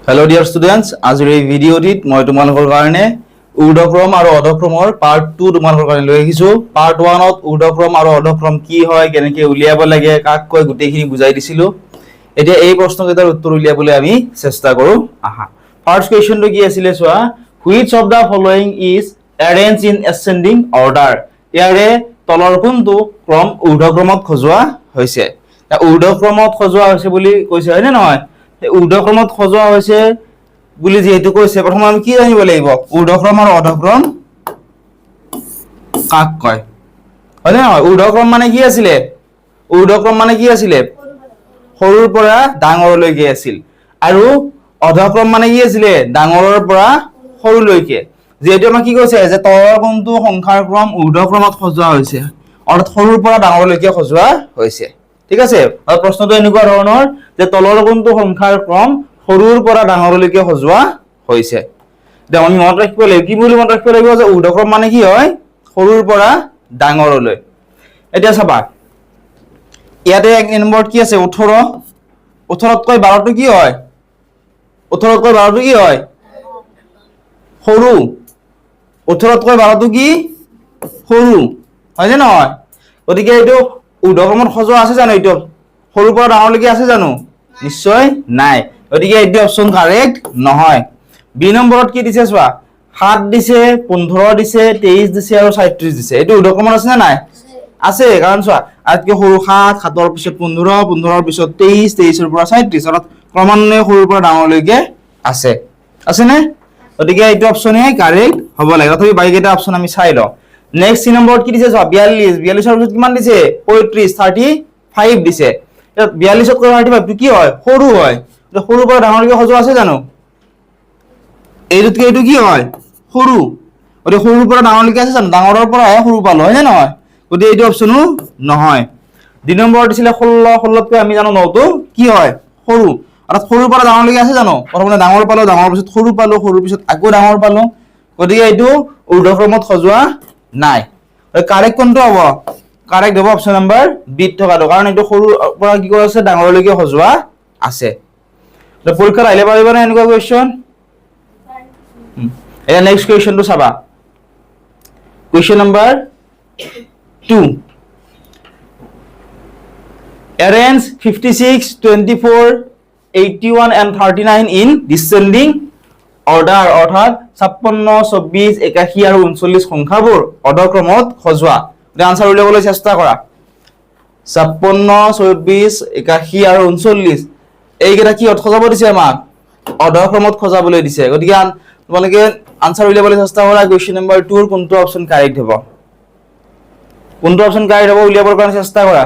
Hello dear students, আজিৰ এই ভিডিঅ'টিত মই তোমালোকৰ কাৰণে ঊৰ্ধ্বক্ৰম আৰু অধক্ৰমৰ পাৰ্ট 2 তোমালোকৰ কাৰণে লৈ আহিছো। পাৰ্ট 1 ত ঊৰ্ধ্বক্ৰম আৰু অধক্ৰম কি হয়, কেনেকৈ উলিয়াব লাগে, কাক কৈ গোটেইখিনি বুজাই দিছিলো। এতিয়া এই প্ৰশ্নকেইটাৰ উত্তৰ উলিয়াবলৈ আমি চেষ্টা কৰো। আহা, ফাৰ্স্ট কোৱেশ্চনটো কি আছিল চোৱা, which of the following is arranged in ascending order? ইয়াৰে তলৰ কোনটো ক্ৰম ঊৰ্ধ্বক্ৰমত সজোৱা হৈছে। ঊৰ্ধ্বক্ৰমত সজোৱা হৈছে বুলি কৈছে হয় নে নহয়? ঊৰ্ধ্বক্ৰমত সজোৱা হৈছে বুলি যেহেতু কৈছে, প্ৰথমে আমি কি জানিব লাগিব, ঊৰ্ধ্বক্ৰম আৰু অধক্ৰম কাক কয় হয় নে নহয়? ঊৰ্ধ্বক্ৰম মানে কি আছিলে? ঊৰ্ধ্বক্ৰম মানে কি আছিলে? সৰুৰ পৰা ডাঙৰলৈকে আছিল। আৰু অধক্ৰম মানে কি আছিলে? ডাঙৰৰ পৰা সৰুলৈকে। যেহেতু আমাক কি কৈছে যে তলৰ কোনটো সংখ্যাৰ ক্ৰম ঊৰ্ধ্বক্ৰমত সজোৱা হৈছে, অৰ্থাৎ সৰুৰ পৰা ডাঙৰলৈকে সজোৱা হৈছে। ঠিক আছে, আৰু প্ৰশ্নটো এনেকুৱা ধৰণৰ যে তলৰ কোনটো সংখ্যাৰ ক্ৰম সৰুৰ পৰা ডাঙৰলৈকে সজোৱা হৈছে। এতিয়া আমি মনত ৰাখিব লাগিব, কি বুলি মনত ৰাখিব লাগিব যে ঊৰ্ধ্বক্ৰম মানে কি হয়? সৰুৰ পৰা ডাঙৰলৈ। এতিয়া চাবা, ইয়াতে এক নম্বৰত কি আছে? 18। 18তকৈ 12টো কি হয়? 18তকৈ 12টো কি হয়? সৰু। 18তকৈ 12টো কি? সৰু হয় নে নহয়? গতিকে এইটো ঊৰ্ধ্বক্ৰমত সজোৱা আছে জানো? এইটো সৰুৰ পৰা ডাঙৰলৈকে আছে জানো? নিশ্চয় নাই। গতিকে এইটো অপচন কাৰেক্ট নহয়। বি নম্বৰত কি দিছে চোৱা, 7 দিছে, 15 দিছে, 23 দিছে আৰু 37 দিছে। এইটো ঊৰ্ধ্বক্ৰমত আছে নে নাই? আছে, কাৰণ চোৱা আজকে সৰু 7, 7ৰ পিছত 15, 15ৰ পিছত 23, 23ৰ পৰা 37, অৰ্থাৎ ক্ৰমান্বয়ে সৰুৰ পৰা ডাঙৰলৈকে আছে। আছে নে? গতিকে এইটো অপচনে কাৰেক্ট হ'ব লাগে। তথাপি বাকিকেইটা অপচন আমি চাই লওঁ। নেক্সট সি নম্বৰত কি দিছে চোৱা, 42। 42ৰ পিছত কিমান দিছে? 35, 35 দিছে। 42তকৈ 35টো কি হয়? সৰু হয়। সৰুৰ পৰা ডাঙৰলৈকে সজোৱা আছে জানো? এইটোতকে এইটো কি হয়? সৰু। গতিকে সৰুৰ পৰা ডাঙৰলৈকে আছে জানো? ডাঙৰৰ পৰাহে সৰু পালো হয় নে নহয়? গতিকে এইটো অপচনো নহয়। 2 নম্বৰত দিছিলে 16। 16তকৈ আমি জানো 9টো কি হয়? সৰু। অৰ্থাৎ সৰুৰ পৰা ডাঙৰলৈকে আছে জানো? প্ৰথমতে ডাঙৰ পালো, ডাঙৰৰ পিছত সৰু পালো, সৰুৰ পিছত আকৌ ডাঙৰ পালো। গতিকে এইটো ঊৰ্ধ্বক্ৰমত সজোৱা নাই। কাৰেক্ট কোনটো হ'ব? কাৰেক্ট হ'ব অপচন নম্বৰ বি থকাটো, কাৰণ এইটো সৰুৰ পৰা কি কৰা আছে? ডাঙৰলৈকে সজোৱা আছে। পৰীক্ষাত আহিলে পাৰিব নে এনেকুৱা কুৱেশ্যন? এতিয়া নেক্সট কুৱেশ্যনটো চাবা, question number 2। Arrange 56, 24, 81 and 39 in descending order, অৰ্থাৎ 56, 24, 81 আৰু 39 সংখ্যাবোৰ অধক্ৰমত সজোৱা। আনসাৰ উলিয়াবলৈ চেষ্টা কৰা। 56, 24, 81 আৰু 39 এইকেইটা কি সজাব দিছে? আমাক অধক্ৰমত সজাবলৈ দিছে। গতিকে তোমালোকে আনসাৰ উলিয়াবলৈ চেষ্টা কৰা। কুৱেশ্যন নম্বৰ 2 ৰ কোনটো অপচন কাৰেক্ট হ'ব? কোনটো অপচন কাৰেক্ট হ'ব উলিয়াবৰ কাৰণে চেষ্টা কৰা।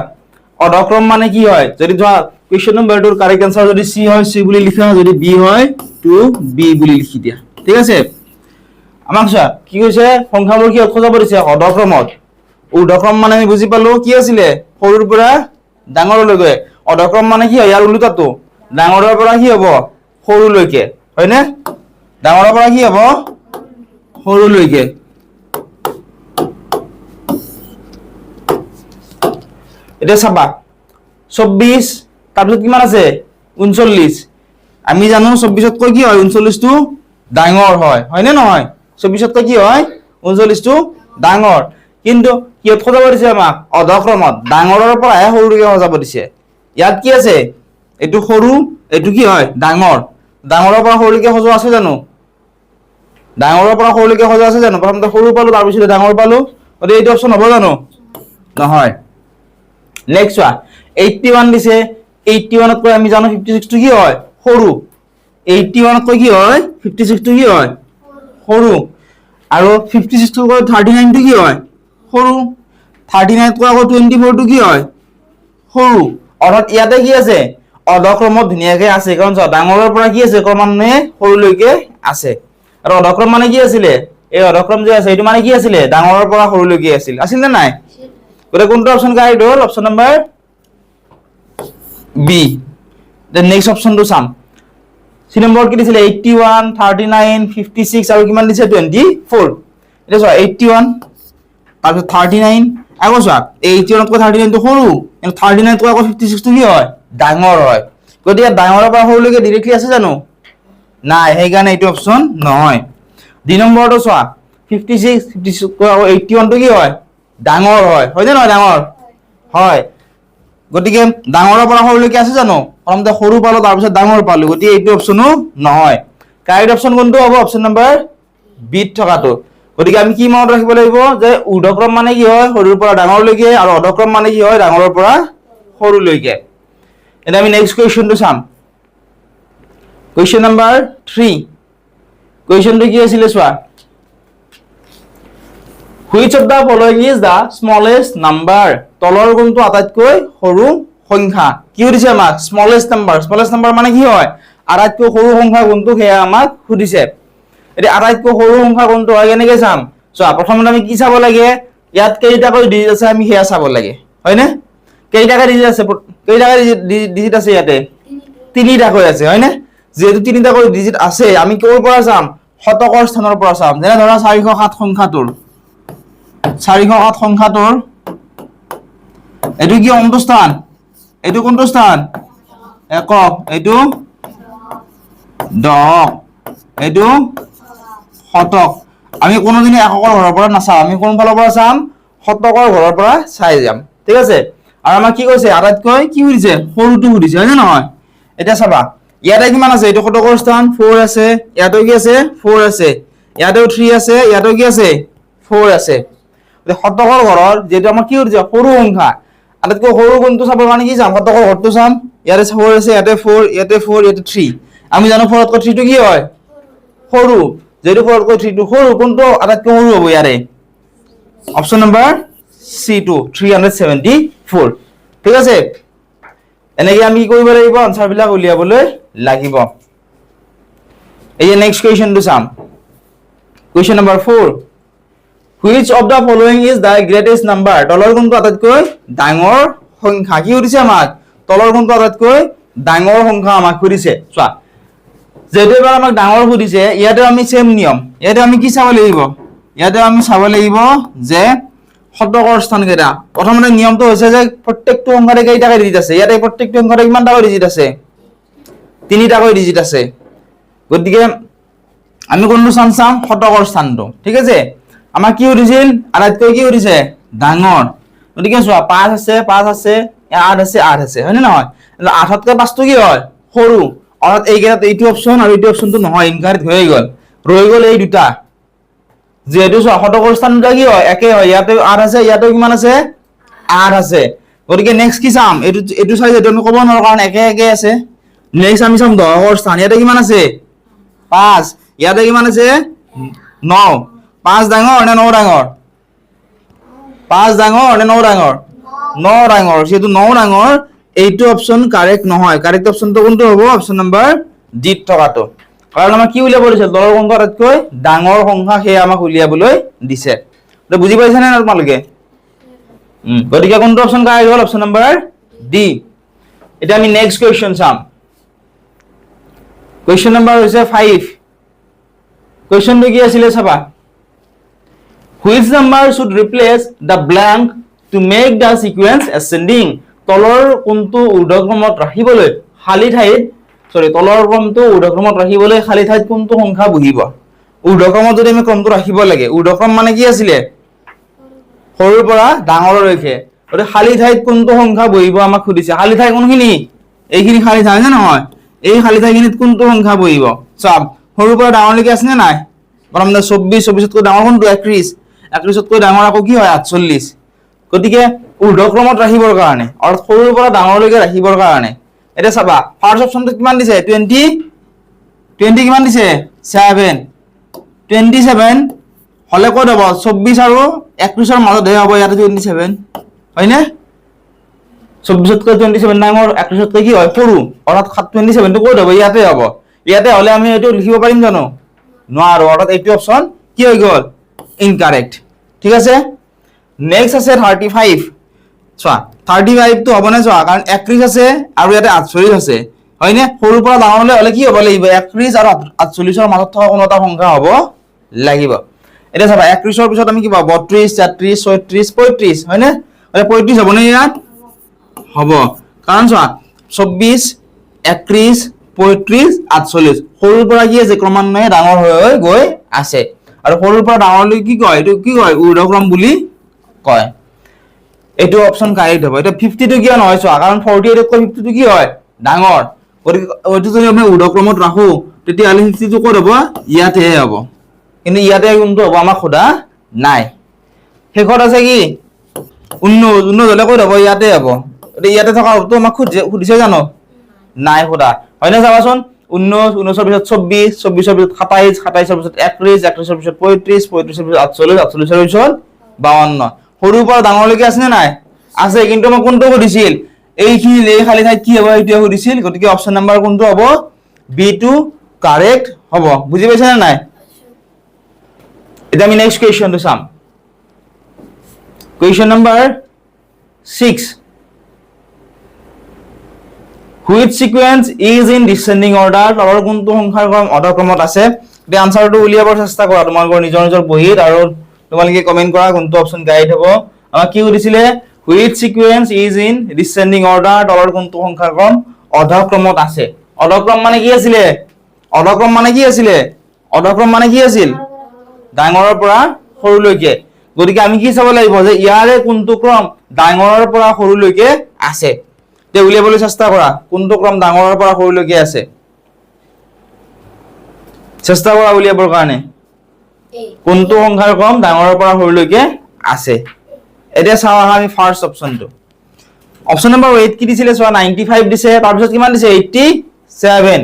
অধক্ৰম মানে কি হয়? যদি ধৰা কুৱেশ্যন নম্বৰ 2 ৰ কাৰেক্ট আনসাৰ যদি সি হয় সি বুলি লিখা, যদি বি হয় টু বি বুলি লিখি দিয়া। ঠিক আছে, আমাক চোৱা কি কৈছে? সংখ্যাবোৰ কি সজাব দিছে? অধক্ৰমত। ঊৰ্ধ্বক্ৰম মানে আমি বুজি পালো কি আছিলে? সৰুৰ পৰা ডাঙৰলৈকে। অধক্ৰম মানে কি হয়? ইয়াৰ ওলোটাটো, ডাঙৰৰ পৰা কি হ'ব? সৰুলৈকে। হয়নে? ডাঙৰৰ পৰা কি হ'ব? সৰুলৈকে। এতিয়া চাবা 24, তাৰপিছত কিমান আছে? 39। আমি জানো 24তকৈ কি হয়? 39টো ডাঙৰ হয়। হয়নে নহয়? 24তকৈ কি হয়? 39টো ডাঙৰ। কিন্তু কিহত সজাব দিছে আমাক? অধক্ৰমত। ডাঙৰৰ পৰাহে সৰুলৈকে সজাব দিছে। ইয়াত কি আছে? এইটো সৰু, এইটো কি হয়? ডাঙৰ। ডাঙৰৰ পৰা সৰুলৈকে সজোৱা আছে জানো? ডাঙৰৰ পৰা সৰুলৈকে সজোৱা আছে জানো? প্ৰথমতে সৰু পালো, তাৰপিছত ডাঙৰ পালো। গতিকে এইটো অপচন হ'ব জানো? নহয়। নেক্সট চোৱা, 81 দিছে। 81তকৈ আমি জানো 56টো কি হয়? সৰু। 81তকৈ কি হয়? 56টো কি হয়? সৰু। আৰু 56তকৈ 39টো কি হয়? সৰু। 39তকৈ আকৌ 24টো কি হয়? সৰু। অৰ্থাৎ ইয়াতে কি আছে? অধক্ৰমত ধুনীয়াকে আছে, কাৰণ চোৱা ডাঙৰৰ পৰা কি আছে? ক্ৰমান্বয়ে সৰুলৈকে আছে। আৰু অধক্ৰম মানে কি আছিলে? এই অধক্ৰম যে আছে এইটো মানে কি আছিলে? ডাঙৰৰ পৰা সৰুলৈকে আছিল। আছিল নে নাই? গতিকে কোনটো অপচন কাৰেক্ট হ'ল? Option number B. Then next অপচনটো চাম। সি নম্বৰত কি দিছিলে? 81, 39, 56 আৰু কিমান দিছে? 24। এতিয়া চোৱা 81, তাৰপিছত 39, আকৌ চোৱা 81তকৈ 39টো সৰু, কিন্তু 39তকৈ আকৌ 56টো কি হয়? ডাঙৰ হয়। গতিকে ডাঙৰৰ পৰা সৰুলৈকে ডিৰেক্টলি আছে জানো? নাই, সেইকাৰণে এইটো অপশ্যন নহয়। 2 নম্বৰটো চোৱা 56 81 টো কি হয় ডাঙৰ হয়, হয়নে নহয় ডাঙৰ হয়। গতিকে ডাঙৰৰ পৰা সৰুলৈকে আছে জানো, প্ৰথমতে সৰু পালো তাৰপিছত ডাঙৰ পালো, গতিকে এইটো অপশ্যনো নহয়। কাৰেক্ট অপশ্যন কোনটো হ'ব, অপশ্যন নম্বৰ বিত থকাটো। গতিকে আমি কি মনত ৰাখিব লাগিব যে ঊৰ্ধ্বক্ৰম মানে কি হয় সৰুৰ পৰা ডাঙৰলৈকে, আৰু অধক্ৰম মানে কি হয় ডাঙৰৰ পৰা সৰুলৈকে। এতিয়া আমি নেক্সট কুৱেশ্যনটো চাম। Question number 3। কুৱেশ্যনটো কি আছিলে চোৱা, which of the following is the smallest number, তলৰ কোনটো আটাইতকৈ সৰু সংখ্যা। কি সুধিছে আমাক, স্মলেষ্ট নাম্বাৰ। স্মলেষ্ট নাম্বাৰ মানে কি হয় আটাইতকৈ সৰু সংখ্যা কোনটো সেয়া আমাক সুধিছে। এতিয়া আটাইতকৈ সৰু সংখ্যা কোনটো হয় কেনেকৈ চাম, চোৱা প্ৰথমতে আমি কি চাব লাগে, ইয়াত কেইটাকৈ ডিজিট আছে আমি সেয়া চাব লাগে, হয়নে। কেইটাকৈ ডিজিট আছে, ডিজিট আছে ইয়াতে 3টাকৈ আছে, হয়নে। যেহেতু 3টাকৈ ডিজিট আছে আমি ক'ৰ পৰা চাম, শতকৰ স্থানৰ পৰা চাম। যেনে ধৰা 407 সংখ্যাটোৰ 407 সংখ্যাটোৰ এইটো কি কোনটো স্থান, এইটো কোনটো স্থান একক, এইটো দশক, এইটো শতক। আমি কোনোদিনে এককৰ ঘৰৰ পৰা নাচাম, আমি কোন ফালৰ পৰা চাম, শতকৰ ঘৰৰ পৰা চাই যাম, ঠিক আছে। আৰু আমাক কি কৈছে আটাইতকৈ কি সুধিছে সৰুটো সুধিছে, হয় নে নহয়। এতিয়া চাবা ইয়াতে কিমান আছে, এইটো শতকৰ স্থান 4 আছে, ইয়াতেও কি আছে 4 আছে, ইয়াতেও 3 আছে, ইয়াতেও কি আছে 4 আছে। শতকৰ ঘৰৰ যেটো আমাৰ কি সুধিছে সৰু সংখ্যা, আটাইতকৈ সৰু কোনটো চাবৰ কাৰণে কি চাম, শতকৰ ঘৰটো চাম। ইয়াতে 4 আছে, ইয়াতে 4, ইয়াতে 4, ইয়াতে 3। আমি জানো 4 তকৈ 3 টো কি হয় সৰু, যেটো 4 তকৈ 3 টো সৰু, কোনটো আটাইতকৈ সৰু হ'ব ইয়াৰে, অপশ্যন নম্বৰ C2 374, ঠিক আছে। এনেকৈ আমি কি কৰিব লাগিব আনসাৰ বিলাক উলিয়াবলৈ লাগিব। এই নেক্সট কুৱেশ্যনটো চাম। Question number 4, which of the following is the greatest number, তলৰ কোনটো আটাইতকৈ ডাঙৰ সংখ্যা। কি সুধিছে আমাক, তলৰ কোনটো আটাইতকৈ ডাঙৰ সংখ্যা আমাক সুধিছে। চোৱা যেটো এবাৰ আমাক ডাঙৰ সুধিছে, ইয়াতে আমি সেম নিয়ম, ইয়াতে আমি কি চাব লাগিব, ইয়াতে আমি চাব লাগিব যে শতকৰ স্থান কেইটা। প্ৰথমতে নিয়মটো হৈছে যে প্ৰত্যেকটো সংখ্যাৰে কেইটাকৈ ডিজিট আছে, ইয়াতে প্ৰত্যেকটো সংখ্যাৰে কিমানটাকৈ ডিজিট আছে 3টাকৈ ডিজিট আছে। গতিকে আমি কোনটো স্থান চাম, শতকৰ স্থানটো, ঠিক আছে। আমাক কি সুধিছিল আটাইতকৈ কি সুধিছে ডাঙৰ, গতিকে চোৱা 5 আছে 5 আছে, 8 আছে 8 আছে, হয় নে নহয়। 8তকৈ 5টো কি হয় সৰু, অৰ্থাৎ এইকেইটাত এইটো অপশ্যন আৰু এইটো অপশ্যনটো নহয়, ইনকাৰেক্ট হৈ গ'ল, ৰৈ গ'ল এই দুটা। যেহেতু চোৱা শতকৰ স্থান দুটা কি হয় একে হয়, ইয়াতে 8 আছে, ইয়াতে কিমান আছে 8 আছে। গতিকে নেক্সট কি চাম, এইটো চাই যেটো আমি ক'ব নোৱাৰো কাৰণ একে একে আছে। নেক্সট আমি চাম দশকৰ স্থান, ইয়াতে কিমান আছে 5, ইয়াতে কিমান আছে 9। 5 ডাঙৰ নে 9 ডাঙৰ, 5 ডাঙৰ নে 9 ডাঙৰ, 9 ডাঙৰ। যেহেতু 9 ডাঙৰ এইটো অপশ্যন কাৰেক্ট নহয়, কাৰেক্ট অপশ্যনটো কোনটো হ'ব, অপশ্যন নম্বৰ ডি থকাটো। কাৰণ আমাক কি উলিয়াব দিছে, তলৰ কোনটো আটাইতকৈ ডাঙৰ সংখ্যা সেয়া আমাক উলিয়াবলৈ দিছে। বুজি পাইছা নে তোমালোকে, গতিকে কোনটো অপশ্যন কাৰেক্ট হ'ল, অপশ্যন নম্বৰ ডি। এতিয়া আমি নেক্সট কুৱেশ্যন চাম। কুৱেশ্যন নম্বৰ হৈছে 5। কুৱেশ্যনটো কি আছিলে চাবা, which number should replace the blank to make the sequence ascending, তলৰ কোনটো ঊৰ্ধ্বক্ৰমত ৰাখিবলৈ খালী ঠাইত, তলৰ ক্ৰমটো ঊৰ্ধ্বক্ৰমত ৰাখিবলৈ খালী ঠাইত কোনটো সংখ্যা বহিব। ঊৰ্ধ্বক্ৰমত যদি আমি ক্ৰমটো ৰাখিব লাগে, ঊৰ্ধ্বক্ৰম মানে কি আছিলে সৰুৰ পৰা ডাঙৰলৈকে, গতিকে খালী ঠাইত কোনটো সংখ্যা বহিব আমাক সুধিছে। খালী ঠাই কোনখিনি, এইখিনি খালী ঠাই নে নহয়, এই খালী ঠাইখিনিত কোনটো সংখ্যা বহিব। চাম সৰুৰ পৰা ডাঙৰলৈকে আছে নে নাই, প্ৰথমতে 24, 24তকৈ ডাঙৰ কোনটো 31, 31তকৈ ডাঙৰ আকৌ কি হয় 48। গতিকে ঊৰ্ধ্বক্ৰমত ৰাখিবৰ কাৰণে অৰ্থাৎ সৰুৰ পৰা ডাঙৰলৈকে ৰাখিবৰ কাৰণে এটা চাবা ফাৰ্স্ট অপশনটো কিমান দিছে 20 কিমান দিছে 7 27 হলে কত হ'ব 24 আৰু 21 ৰ মাজত হ'ব ইয়াতে 27 হয়নে 24 তকৈ 27 ডাঙৰ 21 তকৈ কি হয় সৰু অৰ্থাৎ 27 টো কত হ'ব ইয়াতে হলে আমি এটো লিখিব পাৰিম জানো নোৱাৰো অৰ্থাৎ এইটো অপশন কি হৈ গল ইনকাৰেক্ট ঠিক আছে নেক্সট আছে 35 চোৱা 35 টো হ'ব না চোৱা কাৰণ 31 আছে আৰু ইয়াতে 48 আছে হয়নে সৰুৰ পৰা ডাঙৰলৈ হলে কি হ'ব লাগিব 31 আৰু 48 ৰ মাজত থকা কোনো এটা সংখ্যা হ'ব লাগিব এটা চাবা 31 ৰ পিছত আমি কি পাব 32 33 36 35 হয়নে আৰু 35 হ'ব নে ইয়াত হ'ব কাৰণ চোৱা 24 31 35 48 সৰুৰ পৰা কি আছে ক্ৰমান্বয়ে ডাঙৰ হৈ গৈ আছে আৰু সৰুৰ পৰা ডাঙৰলৈ কি কয় এইটো কি কয় ঊৰ্ধ্বক্ৰম বুলি কয় এইটো অপচন কাৰেক্ট হ'ব এটা 50 টো কিয় নহয় চোৱা কাৰণ 48 তকৈ 50 টো কি হয় ডাঙৰ গতিকে এইটো যদি আমি ঊৰ্ধ্বক্ৰমত ৰাখো তেতিয়াহ'লে 50 টো ক'ত হ'ব ইয়াতেহে হ'ব কিন্তু ইয়াতে কোনটো হ'ব আমাক সোধা নাই শেষত আছে কি 19 হলে ক'ত হ'ব ইয়াতে হ'ব এতিয়া ইয়াতে থকা তো আমাক সুধিছে জানো নাই সোধা হয় না চাবাচোন 19 19 পিছত 24 24 পিছত 27 27 পিছত 31 31 পিছত 35 35 পিছত 48 48 পিছত 52 সৰুৰ পৰা ডাঙৰলৈকে আছে নে নাই আছে কিন্তু মই কোনটো সুধিছিল এইখিনি এই খালি ঠাইত কি হ'ব এইটোৱে সুধিছিল গতিকে অপচন নাম্বাৰ কোনটো হ'ব বি টো কাৰেক্ট হ'ব বুজি পাইছা নে নাই এটা আমি নেক্সট কোৱেশ্চনটো চাম question number 6 Which sequence is in descending order? তলৰ কোনটো সংখ্যাৰ ক্ৰম অধক্ৰমত আছে এটা আনসাৰটো উলিয়াবৰ চেষ্টা কৰা তোমালোকৰ নিজৰ নিজৰ বহিত আৰু তোমালোকে কমেন্ট কৰা কোনটো অপচন গাইড হ'ব আমাক কি সুধিছিলে Which sequence is in descending order? তলৰ কোনটো সংখ্যাৰ ক্ৰম অধক্ৰমত আছে অধক্ৰম মানে কি আছিল অধক্ৰম মানে কি আছিল অধক্ৰম মানে কি আছিল ডাঙৰৰ পৰা সৰুলৈকে গতিকে আমি কি চাব লাগিব যে ইয়াৰে কোনটো ক্ৰম ডাঙৰৰ পৰা সৰুলৈকে আছে তে উলিয়াবলৈ চেষ্টা কৰা কোনটো ক্ৰম ডাঙৰৰ পৰা সৰুলৈকে আছে চেষ্টা কৰা উলিয়াবৰ কাৰণে কোনটো সংখ্যাৰ ক্ৰম ডাঙৰৰ পৰা সৰুলৈকে আছে এতিয়া চাও আমি ফাৰ্স্ট অপচনটো অপচন নম্বৰ 8 কি দিছিলে চোৱা 95 দিছে তাৰ পিছত কিমান দিছে 87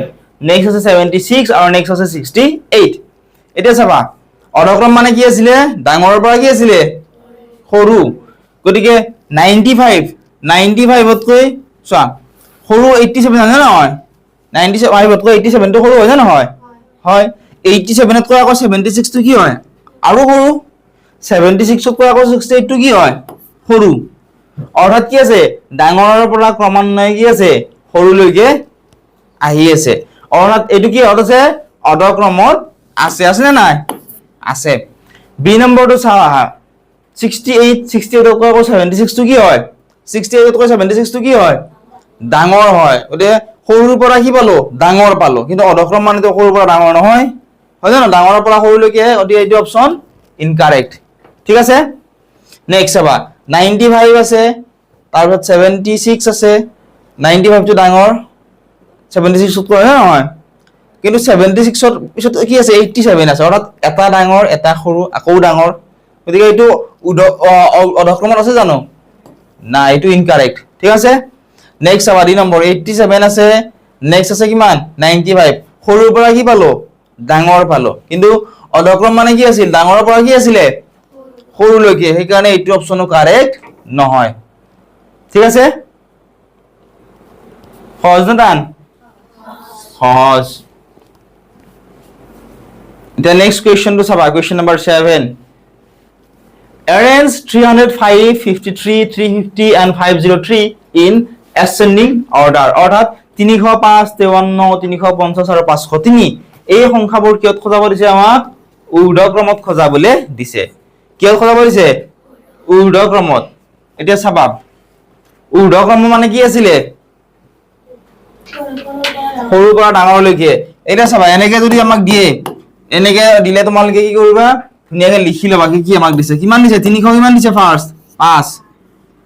নেক্সট আছে 76 আৰু নেক্সট আছে 68 এতিয়া চাবা অধক্ৰম মানে কি আছিল ডাঙৰৰ পৰা কি আছিল সৰু গতিকে 95 তকৈ চোৱা সৰু 87 আছে নহয় 95 তকৈ 87 টো সৰু হয় না নহয় হয় 87 তকৈ আকৌ 76 টো কি হয় আৰু সৰু 76 তকৈ আকৌ 68 টো কি হয় সৰু অৰ্থাৎ কি আছে ডাঙৰৰ পৰা ক্ৰমান্বয়ে কি আছে সৰুলৈকে আহি আছে অৰ্থাৎ এটো কি অৰ্থাৎ আছে অধক্ৰমত আছে আছে না নাই আছে বি নম্বৰটো চাও আহা 68 তকৈ আকৌ 76 টো কি হয় 68 তকৈ 76 টো কি হয় ডাঙৰ হয় গতে সৰুৰ পৰা কি পালো ডাঙৰ পালো কিন্তু অধক্ৰম মানে তো সৰুৰ পৰা ডাঙৰ নহয় হয় জানো ডাঙৰৰ পৰা সৰুলৈকে অতি এইটো অপচন ইনকাৰেক্ট ঠিক আছে নেক্সট চাবা 95 আছে তাৰ পিছত 76 আছে 95 টো ডাঙৰ 76 তকৈ নহয় কিন্তু 76 ৰ পিছত কি আছে 87 আছে অৰ্থাৎ এটা ডাঙৰ এটা সৰু আকৌ ডাঙৰ গতিকে এইটো অধক্ৰমত আছে জানো না এইটো ইনকাৰেক্ট ঠিক আছে নেক্সট আবাৰ ডি নম্বৰ 87 আছে নেক্সট আছে কিমান 95 সৰুৰ পৰা কি পালো ডাঙৰ পালো কিন্তু অধক্ৰম মানে কি আছিল ডাঙৰৰ পৰা কি আছিল সৰুলৈকে সেই কাৰণে এইটো অপচনো কাৰেক্ট নহয় ঠিক আছে সহজ না টান সহজ The next question to Sabha, question number 7. Arrange 305, 53, 350 and 503 in ascending order. অর্থাৎ 305, 53, 350 আৰু 503 এই সংখ্যাবোৰ কিয়ত খজাব দিছে আমাক ঊৰ্ধ্বক্ৰমত খজাবলে দিছে কিয়ত খজাব দিছে ঊৰ্ধ্বক্ৰমত এতিয়া চাবা ঊৰ্ধ্বক্ৰম মানে কি আছিল সৰুৰ পৰা ডাঙৰলৈকে এটা চাবা এনেকে যদি আমাক দিয়ে এনেকে দিলে তোমালোকে কি কৰিবা ধুনিয়াকে লিখি লবা কি আমাক দিছে কিমান দিছে 300 কিমান দিছে ফার্স্ট 5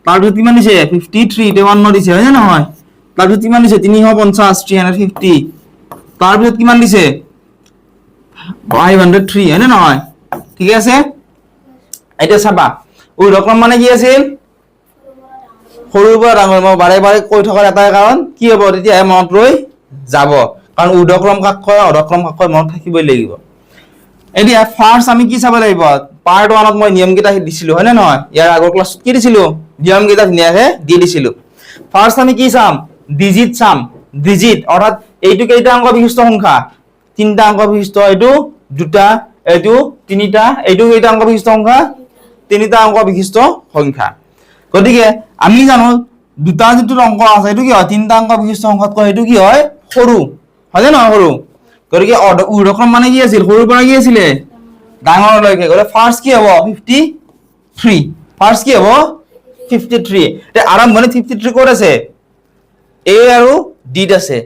তাৰপিছত কিমান দিছে 53 53 দিছে হয় না নহয় তাৰপিছত কিমান দিছে 350 350 তাৰপিছত কিমান দিছে 503 হয় না নহয় ঠিক আছে এটা চাবা ঊৰ্ধ্বক্ৰম মানে কি আছিল সৰুৰ পৰা ডাঙৰ মই বাৰে বাৰে কৈ থকাৰ এটা কাৰণ কি হ'ব তেতিয়া মনত ৰৈ যাব কাৰণ ঊৰ্ধ্বক্ৰম কাক কয় অধক্ৰম কাক কয় মনত থাকিবই লাগিব এতিয়া ফার্স্ট আমি কি চাব লাগিব পার্ট 1 ত মই নিয়ম কেইটা দিছিলো হয় না নহয় ইয়াৰ আগৰ ক্লাস কি দিছিলো নিয়ম কেইটা ধুনিয়াকে দি দিছিলো ফাৰ্স্ট আমি কি চাম ডিজিট চাম ডিজিট অৰ্থাৎ এইটো কেইটা অংক বিশিষ্ট সংখ্যা তিনটা অংক বিশিষ্ট এইটো দুটা এইটো তিনিটা এইটো কেইটা অংক বিশিষ্ট সংখ্যা তিনিটা অংক বিশিষ্ট সংখ্যা গতিকে আমি জানো দুটা যেটো অংক আছে এইটো কি হয় তিনটা অংক বিশিষ্ট সংখ্যাতকৈ এইটো কি হয় সৰু হয় না সৰু গতিকে ঊৰ্ধ্বক্ৰম মানে কি আছিল সৰুৰ পৰা কি আছিল ডাঙৰলৈকে গলে ফাৰ্স্ট কি হ'ব 53 ফাৰ্স্ট কি হ'ব 53 তে আৰম্ভণি 53 ক'ত আছে এ আৰু ডি ত আছে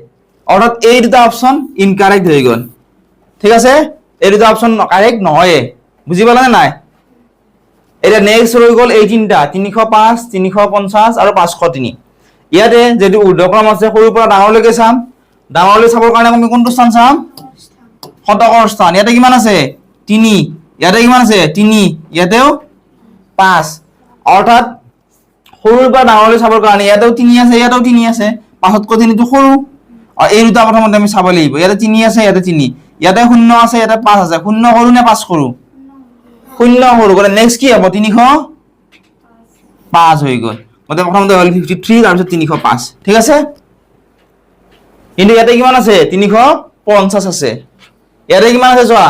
অর্থাৎ এই দুটা অপশন ইনকারেক্ট হৈ গ'ল ঠিক আছে এই দুটা অপশন কারেক্ট নহয় বুজি পালা নাই এটা নেক্সট হৈ গ'ল এই তিনটা 305 350 আৰু 503 ইয়াতে যেটো ঊৰ্ধ্বক্ৰম আছে সৰুৰ পৰা ডাঙৰলৈকে চাম ডাঙৰলৈ চাবৰ কাৰণে আমি কোনটো স্থান চাম শতকৰ স্থান ইয়াতে কিমান আছে 3 ইয়াতে কিমান আছে 3 ইয়াতেও 5 অৰ্থাৎ সৰুৰ পৰা ডাঙৰলৈ চাবৰ কাৰণে ইয়াতেও 3 আছে ইয়াতেও 3 আছে 5 কৈ 3 টো সৰু আৰু এই দুটা প্ৰথমতে আমি চাব লাগিব ইয়াতে 3 আছে ইয়াতে 3 ইয়াতে 0 আছে ইয়াতে 5 আছে 0 সৰু নে 5 সৰু 0 সৰু গলে নেক্সট কি হ'ব 305 হৈ গ'ল মানে প্ৰথমতে হ'ল 53 তাৰ পিছত 305 ঠিক আছে কিন্তু ইয়াতে কিমান আছে 350 আছে ইয়াতে কিমান আছে চোৱা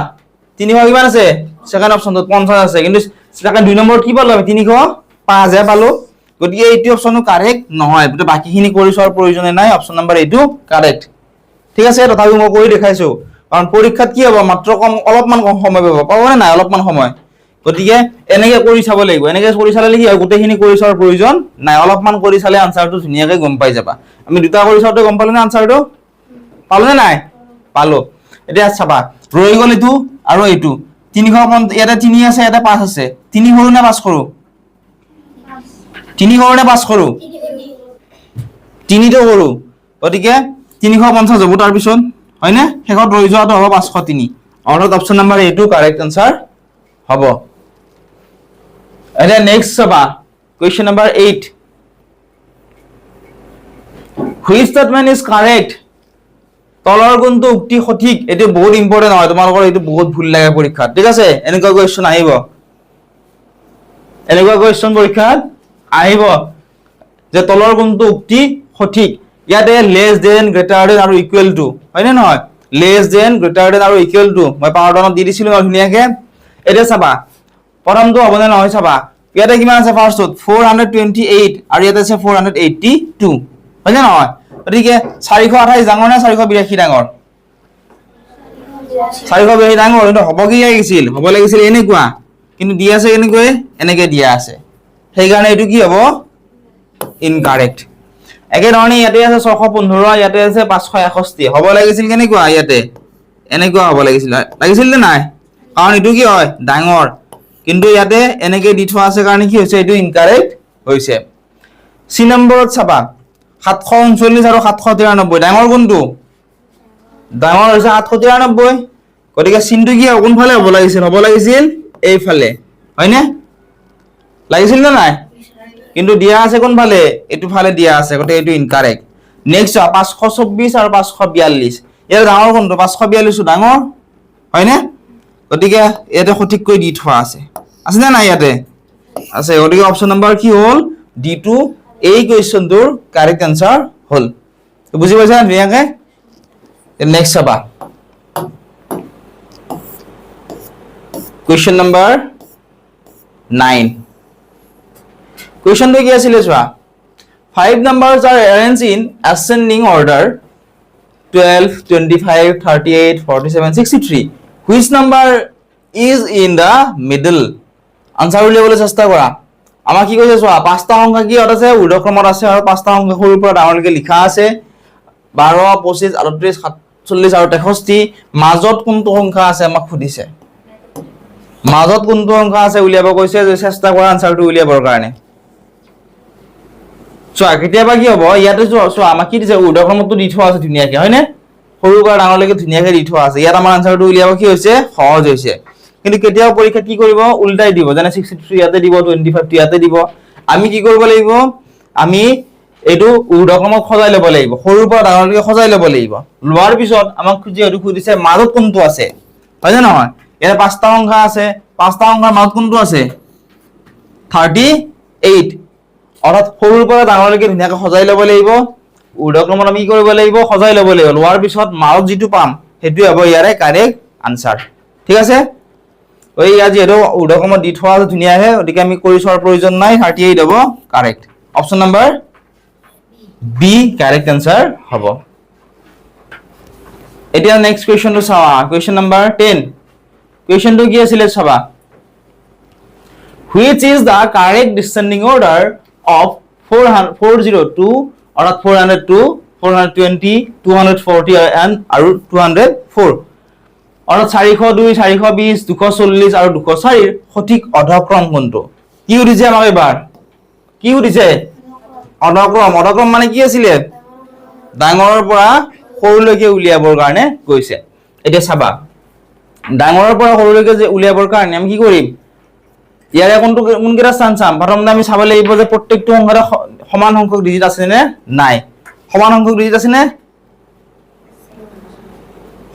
300 কিমান আছে সেকেন্ড অপশনটো 50 আছে কিন্তু সেকেন্ড দুই নম্বৰ কি পালো আমি 305 হে পালো গতিকে এইটো অপশনটো কাৰেক্ট নহয় কিন্তু বাকিখিনি কৰি চোৱাৰ প্ৰয়োজন নাই অপশন নম্বৰ এইটো কাৰেক্ট ঠিক আছে তথাপি মই কৰি দেখাইছো কাৰণ পৰীক্ষাত কি হ'ব মাত্ৰ কম অলপমান কম সময় পাব না নাই অলপমান সময় গতিকে এনেকে কৰি চাব লাগিব এনেকে কৰি চালে কি হয় গোটেইখিনি কৰি চোৱাৰ প্ৰয়োজন নাই অলপমান কৰি চালে আনসাৰটো ধুনিয়াকৈ গম পাই যাবা আমি দুটা কৰি চাওতে গম পালো না আনসাৰটো পালো নে নাই পালো এতিয়া চাবা ৰৈ গ'ল এইটো আৰু এইটো 350 ইয়াতে 3 আছে ইয়াতে 5 আছে 3 সৰু না 5 সৰু 3 সৰু না 5 সৰু 3 তো সৰু গতিকে 350 যাব তাৰ পিছত হয় না শেষত ৰৈ যোৱাটো হ'ব 503 অৰ্থাৎ অপচন নম্বৰ এইটো কাৰেক্ট আনসাৰ হ'ব এতিয়া নেক্সট চাবা question number 8 which statement is correct তলৰ কোনটো উক্তি সঠিক এটো বহুত ইম্পৰ্টেন্ট হয় তোমালোকৰ এটো বহুত ভুল লাগে পৰীক্ষাত ঠিক আছে এনেকুৱা কোৱেশ্চন আহিব এনেকুৱা কোৱেশ্চন পৰীক্ষাত আহিব যে তলৰ কোনটো উক্তি সঠিক ইয়াতে লেস দেন গ্ৰেটাৰ দেন আৰু ইকুৱেল টু হয় নে নহয় লেস দেন গ্ৰেটাৰ দেন আৰু ইকুৱেল টু মই পাৱাৰডনত দি দিছিলো ধুনিয়াকে এটা চাবা প্ৰথমটো হ'ব না নহয় চাবা ইয়াতে কিমান আছে ফাৰ্ষ্টত 428 আৰু ইয়াতে আছে 482 হয় না নহয় গতিকে 428 ডাঙৰ না 482 ডাঙৰ 482 ডাঙৰ কিন্তু হ'ব কি লাগিছিল হ'ব লাগিছিল এনেকুৱা কিন্তু দিয়া আছে এনেকৈ এনেকে দিয়া আছে সেই কাৰণে এটো কি হ'ব ইনকাৰেক্ট একে ধৰণে ইয়াতে আছে 615 ইয়াতে আছে 561 হ'ব লাগিছিল কেনেকুৱা ইয়াতে এনেকুৱা হ'ব লাগিছিল নে নাই কাৰণ এটো কি হয় ডাঙৰ কিন্তু ইয়াতে এনেকে দি থোৱা আছে কাৰণে কি হৈছে এটো ইনকাৰেক্ট হৈছে সি নম্বৰত চাবা 739 আৰু 793 ডাঙৰ কোনটো ডাঙৰ হৈছে 793 গতিকে চিনটো কি কোনফালে হ'ব লাগিছিল এইফালে হয় না লাগিছিল না নাই কিন্তু দিয়া আছে কোনফালে এটো ফালে দিয়া আছে গতে এটো ইনকারেক্ট নেক্সট 524 আৰু 542 ইয়াৰ ডাঙৰ কোনটো 542 ডাঙৰ হয় না গতিকে ইয়াতে সঠিক কৈ দি থোৱা আছে না নাই ইয়াতে আছে গতিকে অপচন নম্বৰ কি হ'ল D2 এই কোৱেশ্চনটোৰ কাৰেক্ট আনসাৰ হল বুজি পাইছা ধুনিয়াকে নেক্সট চাবা কোৱেশ্চন নম্বৰ 9 কোৱেশ্চনটো কি আছিল চোৱা 5 numbers are arranged in ascending order 12 25 38 47 63 which number is in the middle answer উলিয়াবলৈ চেষ্টা কৰা আমাৰ কি কৈছে চোৱা পাঁচটা সংখ্যা কি আছে ঊৰ্ধ্বক্ৰমত আছে আৰু পাঁচটা সংখ্যা সৰুৰ পৰা ডাঙৰলৈকে লিখা আছে 12 25 38 47 আৰু 63 মাজত কোনটো সংখ্যা আছে আমাক সুধিছে মাজত কোনটো সংখ্যা আছে উলিয়াব কৈছে যে চেষ্টা কৰা আনসাৰটো উলিয়াবৰ কাৰণে চোৱা কেতিয়াবা কি হ'ব ইয়াতে চোৱা আমাক কি দিছে ঊৰ্ধ্বক্ৰমটো দি থোৱা আছে ধুনিয়াকে হয় নে সৰুৰ পৰা ডাঙৰলৈকে ধুনিয়াকে দি থোৱা আছে ইয়াত আমাৰ আনসাৰটো উলিয়াব কি হৈছে সহজ হৈছে কিন্তু কেতিয়াও পৰীক্ষা কি কৰিব উল্টাই দিব জানে 63 ইয়াতে দিব 25 ইয়াতে দিব আমি কি কৰিব লাগিব আমি এটো ঊৰ্ধ্বক্ৰমত খজাই ল'ব লাগিব সৰুৰ পৰা ডাঙৰলৈকে খজাই ল'ব লাগিব লোৱাৰ পিছত আমাক খুজিছে মাজত কোনটো আছে হয় না নহয় ইয়াতে পাঁচটা সংখ্যা আছে পাঁচটা সংখ্যাৰ মাজত কোনটো আছে 38 অৰ্থাৎ সৰুৰ পৰা ডাঙৰলৈকে ধুনিয়াকৈ খজাই ল'ব লাগিব ঊৰ্ধ্বক্ৰমত আমি কি কৰিব লাগিব খজাই ল'ব লাগিব লোৱাৰ পিছত মাজত যেটো পাম হেতু হ'ব ইয়াৰে কাৰেক্ট আনসাৰ ঠিক আছে ওই আজি এটো ঊৰ্ধ্বক্ৰমত দি থোৱা আছে ধুনিয়াহে গতিকে আমি কৰি চোৱাৰ প্ৰয়োজন নাই 38 হ'ব correct option number B correct answer হ'ব এতিয়া নেক্সট কোৱেশ্চনটো চাবা কোৱেশ্চন নম্বৰ 10 কোৱেশ্চনটো কি আছিল চাবা which is the correct descending order of 402 অর্থাৎ 402 420, 240 আৰু 204। অৰ্থাৎ 402, 420, 240 আৰু 204 সঠিক অধক্ৰম কোনটো? কি সুধিছে আমাক এবাৰ? কি সুধিছে? অধক্ৰম। অধক্ৰম মানে কি আছিলে? ডাঙৰৰ পৰা সৰুলৈকে উলিয়াবৰ কাৰণে কৈছে। এতিয়া চাবা, ডাঙৰৰ পৰা সৰুলৈকে যে উলিয়াবৰ কাৰণে আমি কি কৰিম? ইয়াৰে কোনকেইটা স্থান চাম? প্ৰথমতে আমি চাব লাগিব যে প্ৰত্যেকটো সংখ্যাৰে সমান সংখ্যক ডিজিট আছে নে নাই। সমান সংখ্যক ডিজিট আছে নে?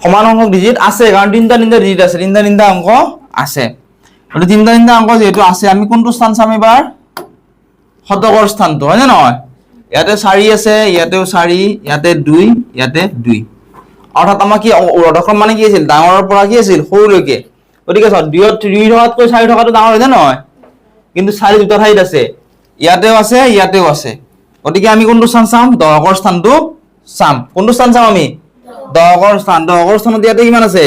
সমান সংখ্যক ডিজিট আছে, কাৰণ তিনিটা ডিজিট আছে, তিনিটা অংক আছে। তিনিটা অংক যেহেতু আছে, আমি কোনটো স্থান চাম এবাৰ? শতকৰ স্থানটো, হয় নে নহয়? ইয়াতে 4 আছে, ইয়াতেও 4, ইয়াতে 2, ইয়াতে 2। অৰ্থাৎ আমাৰ কি অধক্ৰম মানে কি আছিল? ডাঙৰৰ পৰা কি আছিল? সৰুলৈকে। গতিকে 2 থকাতকৈ 4 থকাটো ডাঙৰ হয় নে নহয়? কিন্তু 4 দুটা ঠাইত আছে, ইয়াতেও আছে, ইয়াতেও আছে। গতিকে আমি কোনটো স্থান চাম? দশকৰ স্থানটো চাম। কোনটো স্থান চাম আমি? দশকৰ স্থান। দশকৰ স্থানত ইয়াতে কিমান আছে?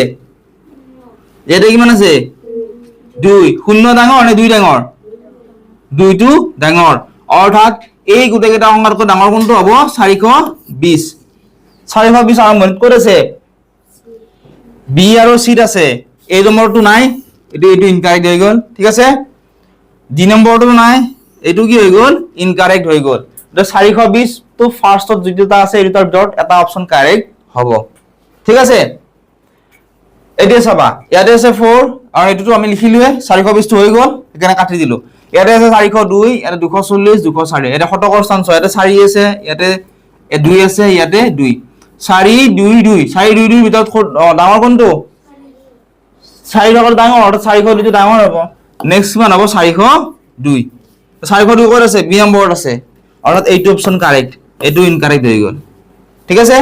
ইয়াতে কিমান আছে? 2। শূন্য ডাঙৰ নে 2 ডাঙৰ? 2টো ডাঙৰ। অৰ্থাৎ এই গোটেইকেইটা সংখ্যাতকৈ ডাঙৰ কোনটো হ'ব? 420। 420 আৰম্ভণিত ক'ত আছে? বি আৰু চিত আছে। এই নম্বৰটো নাই, এইটো ইনকাৰেক্ট হৈ গ'ল। ঠিক আছে? ডি নম্বৰটো নাই, এইটো কি হৈ গ'ল? ইনকাৰেক্ট হৈ গ'ল। 420 টো ফাৰ্ষ্টত যিটো আছে এই দুটাৰ ভিতৰত এটা অপচন কাৰেক্ট হ'ব। ঠিক আছে? এতিয়া চাবা, ইয়াতে আছে 4 আৰু এইটোতো আমি লিখিলোৱে, 420 টো হৈ গ'ল, সেইকাৰণে কাটি দিলো। ইয়াতে আছে 402, ইয়াতে 240, 204। এটা শতকৰ স্থান 6, ইয়াতে 4 আছে, ইয়াতে 2 আছে, ইয়াতে 2। 4 2 2, 4 2 2 ভিতৰত ডাঙৰ কোনটো? 4 থকাৰ ডাঙৰ, অৰ্থাৎ 402 টো ডাঙৰ হ'ব। নেক্সট কিমান হ'ব? 402। 402 ক'ত আছে? বি নম্বৰত আছে, অৰ্থাৎ এইটো অপচন কাৰেক্ট, এইটো ইনকাৰেক্ট হৈ গ'ল। ঠিক আছে?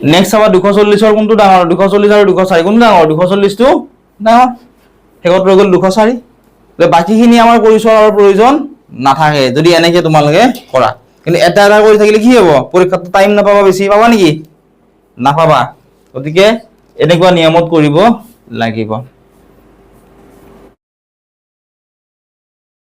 নেক্সট চাবা 240 কোনটো ডাঙৰ? 240 আৰু 204 কোনটো ডাঙৰ? 240 টো ডাঙৰ। শেষত ৰৈ গ'ল 204। বাকীখিনি আমাৰ কৰি চোৱাৰ প্ৰয়োজন নাথাকে যদি এনেকে তোমালোকে কৰা। কিন্তু এটা কৰি থাকিলে কি হ'ব? পৰীক্ষাত টাইম নাপাবা, বেছি পাবা নেকি? নাপাবা। গতিকে এনেকুৱা নিয়মত কৰিব লাগিব।